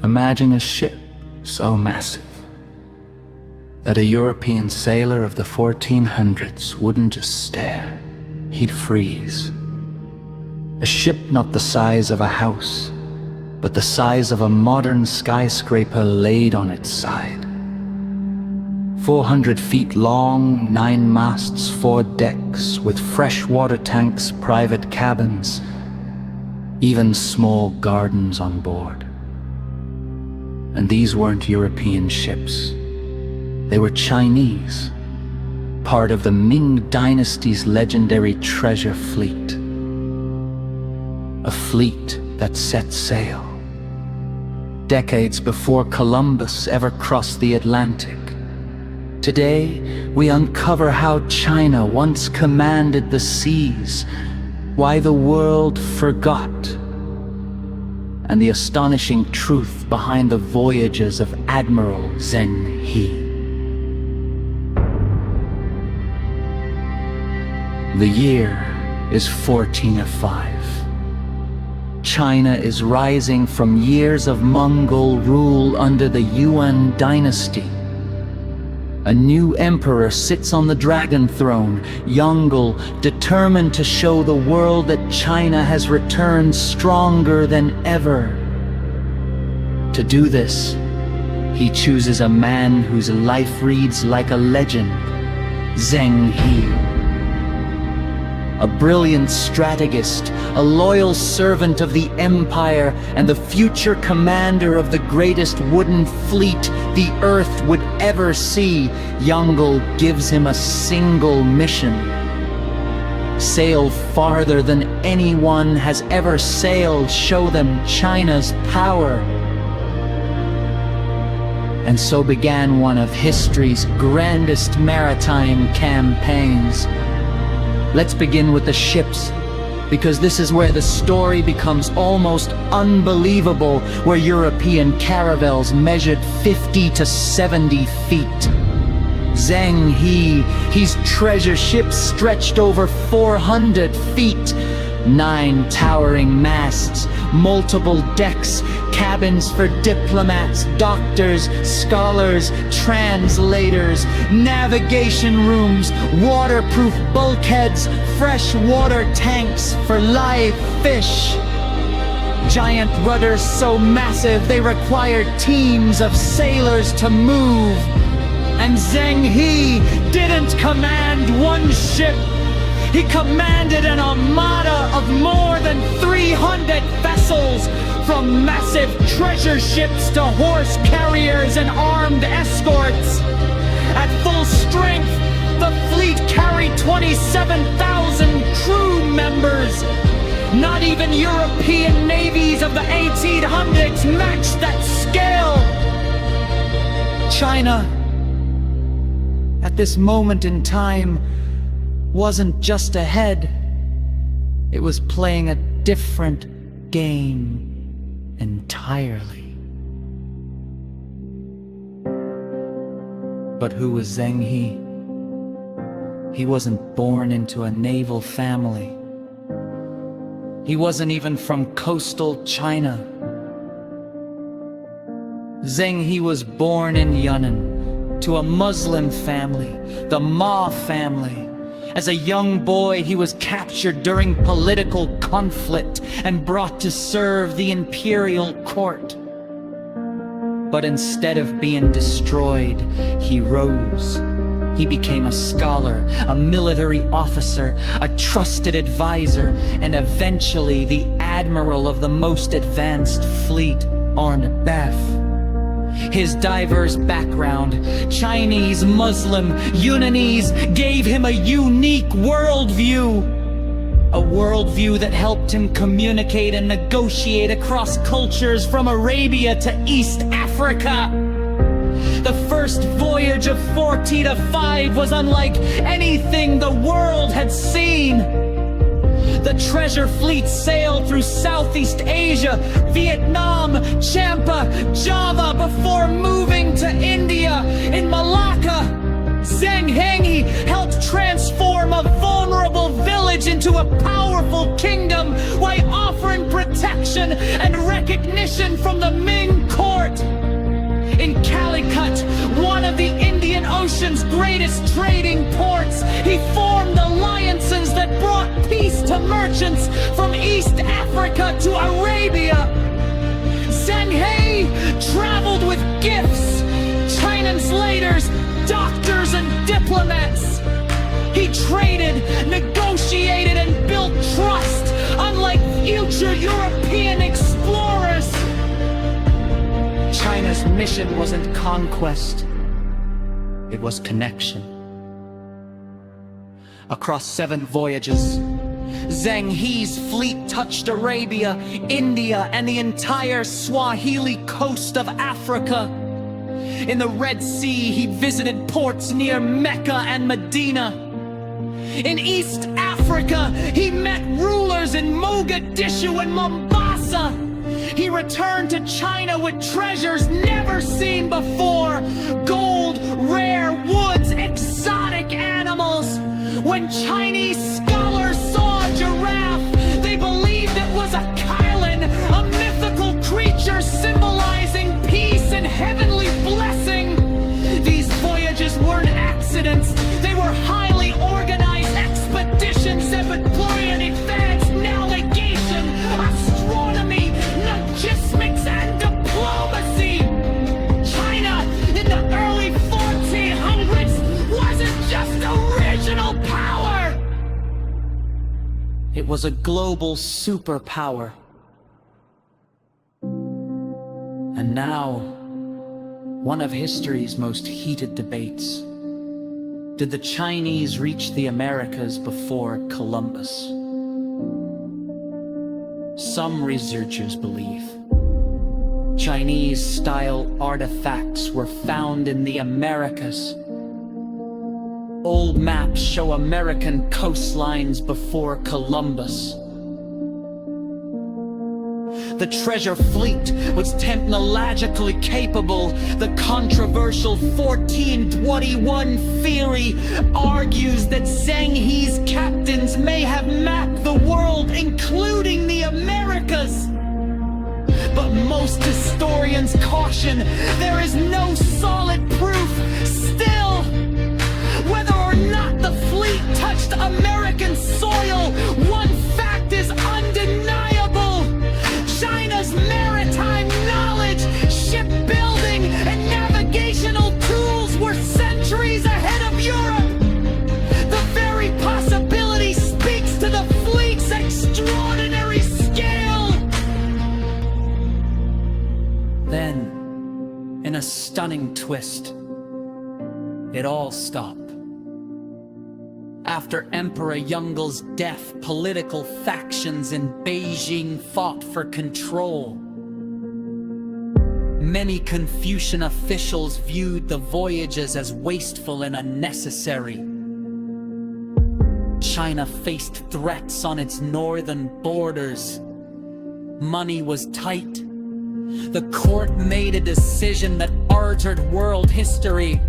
Imagine a ship so massive that a European sailor of the 1400s wouldn't just stare, he'd freeze. A ship not the size of a house, but the size of a modern skyscraper laid on its side. 400 feet long, 9 masts, 4 decks, with freshwater tanks, private cabins, even small gardens on board. And these weren't European ships. They were Chinese, part of the Ming Dynasty's legendary treasure fleet. A fleet that set sail decades before Columbus ever crossed the Atlantic. Today, we uncover how China once commanded the seas, why the world forgot, and the astonishing truth behind the voyages of Admiral Zheng He. The year is 1405. China is rising from years of Mongol rule under the Yuan dynasty. A new emperor sits on the dragon throne, Yongle, determined to show the world that China has returned stronger than ever. To do this, he chooses a man whose life reads like a legend, Zheng He. A brilliant strategist, a loyal servant of the empire, and the future commander of the greatest wooden fleet the earth would ever see, Yongle gives him a single mission: sail farther than anyone has ever sailed, show them China's power. And so began one of history's grandest maritime campaigns. Let's begin with the ships, because this is where the story becomes almost unbelievable, where European caravels measured 50 to 70 feet. Zheng He, his treasure ships stretched over 400 feet. 9 towering masts, multiple decks, cabins for diplomats, doctors, scholars, translators, navigation rooms, waterproof bulkheads, freshwater tanks for live fish. Giant rudders so massive they required teams of sailors to move. And Zheng He didn't command one ship. He commanded an armada of more than 300 vessels, from massive treasure ships to horse carriers and armed escorts. At full strength, the fleet carried 27,000 crew members. Not even European navies of the 1800s matched that scale. China, at this moment in time, wasn't just ahead, it was playing a different game entirely. But who was Zheng He? He wasn't born into a naval family. He wasn't even from coastal China. Zheng He was born in Yunnan to a Muslim family, the Ma family. As a young boy, he was captured during political conflict and brought to serve the imperial court. But instead of being destroyed, he rose. He became a scholar, a military officer, a trusted advisor, and eventually the admiral of the most advanced fleet on Beth. His diverse background, Chinese, Muslim, Yunanese, gave him a unique worldview. A worldview that helped him communicate and negotiate across cultures from Arabia to East Africa. The first voyage of 1405 was unlike anything the world had seen. The treasure fleet sailed through Southeast Asia, Vietnam, Champa, Java before moving to India. In Malacca, Zheng He helped transform a vulnerable village into a powerful kingdom while offering protection and recognition from the Ming court. Calicut, one of the Indian Ocean's greatest trading ports. He formed alliances that brought peace to merchants from East Africa to Arabia. Zheng He traveled with gifts, translators, doctors, and diplomats. He traded, negotiated, and built trust, unlike future European explorers. China's mission wasn't conquest, it was connection. Across 7 voyages, Zheng He's fleet touched Arabia, India, and the entire Swahili coast of Africa. In the Red Sea, he visited ports near Mecca and Medina. In East Africa, he met rulers in Mogadishu and Mombasa. He returned to China with treasures never seen before: gold, rare woods, exotic animals. When Chinese scholars saw a giraffe, they believed it was a Kylan, a mythical creature symbolizing peace and heavenly blessing. These voyages weren't accidents, they were highly organized expeditions that would employ an advanced navigation, astronomy, logistics, and diplomacy. China in the early 1400s wasn't just original power. It was a global superpower. And now, one of history's most heated debates. Did the Chinese reach the Americas before Columbus? Some researchers believe Chinese-style artifacts were found in the Americas. Old maps show American coastlines before Columbus. The treasure fleet was technologically capable. The controversial 1421 theory argues that Zheng He's captains may have mapped the world, including the Americas. But most historians caution there is no solid proof. Still, whether or not the fleet touched American soil, one fact is undeniable. China's maritime knowledge, shipbuilding, and navigational tools were centuries ahead of Europe. The very possibility speaks to the fleet's extraordinary scale. Then, in a stunning twist, it all stopped. After Emperor Yongel's death, political factions in Beijing fought for control. Many Confucian officials viewed the voyages as wasteful and unnecessary. China faced threats on its northern borders. Money was tight. The court made a decision that altered world history.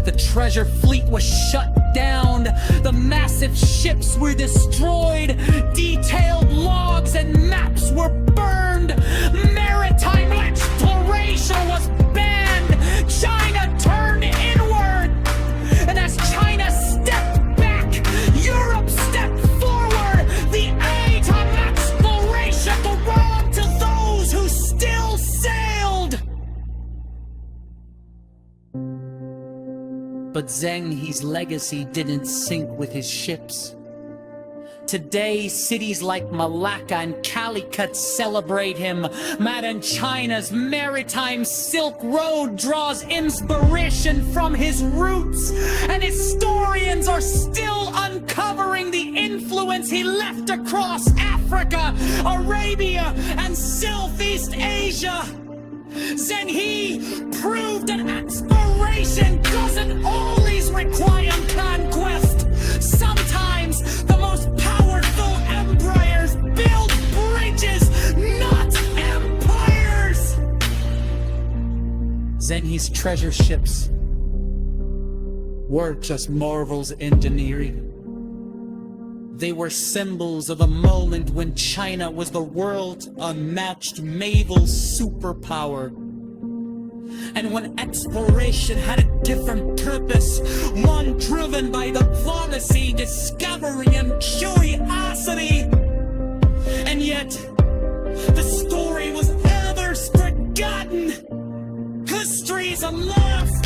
The treasure fleet was shut down, the massive ships were destroyed, detailed logs and maps were burned, maritime exploration was banned, China turned inward, and as China stepped back, Europe stepped forward. The age of exploration belonged to those who still sailed. But Zheng He's legacy didn't sync with his ships. Today, cities like Malacca and Calicut celebrate him. Modern China's maritime Silk Road draws inspiration from his roots, and historians are still uncovering the influence he left across Africa, Arabia, and Southeast Asia. Zheng He proved that exploration doesn't always require conquest. Sometimes the most powerful empires build bridges, not empires. Zheng He's treasure ships weren't just marvels engineering. They were symbols of a moment when China was the world's unmatched naval superpower. And when exploration had a different purpose, one driven by diplomacy, discovery, and curiosity. And yet, the story was others forgotten. History's lost.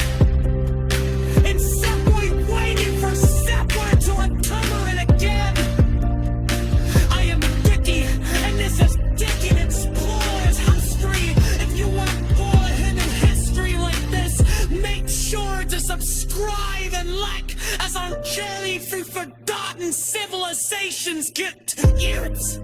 And simply waiting for someone to uncover it again. I am Dicky, and this is Dicky Explores History. If you want more hidden history like this, make sure to subscribe and like as our journey through forgotten civilizations get to use.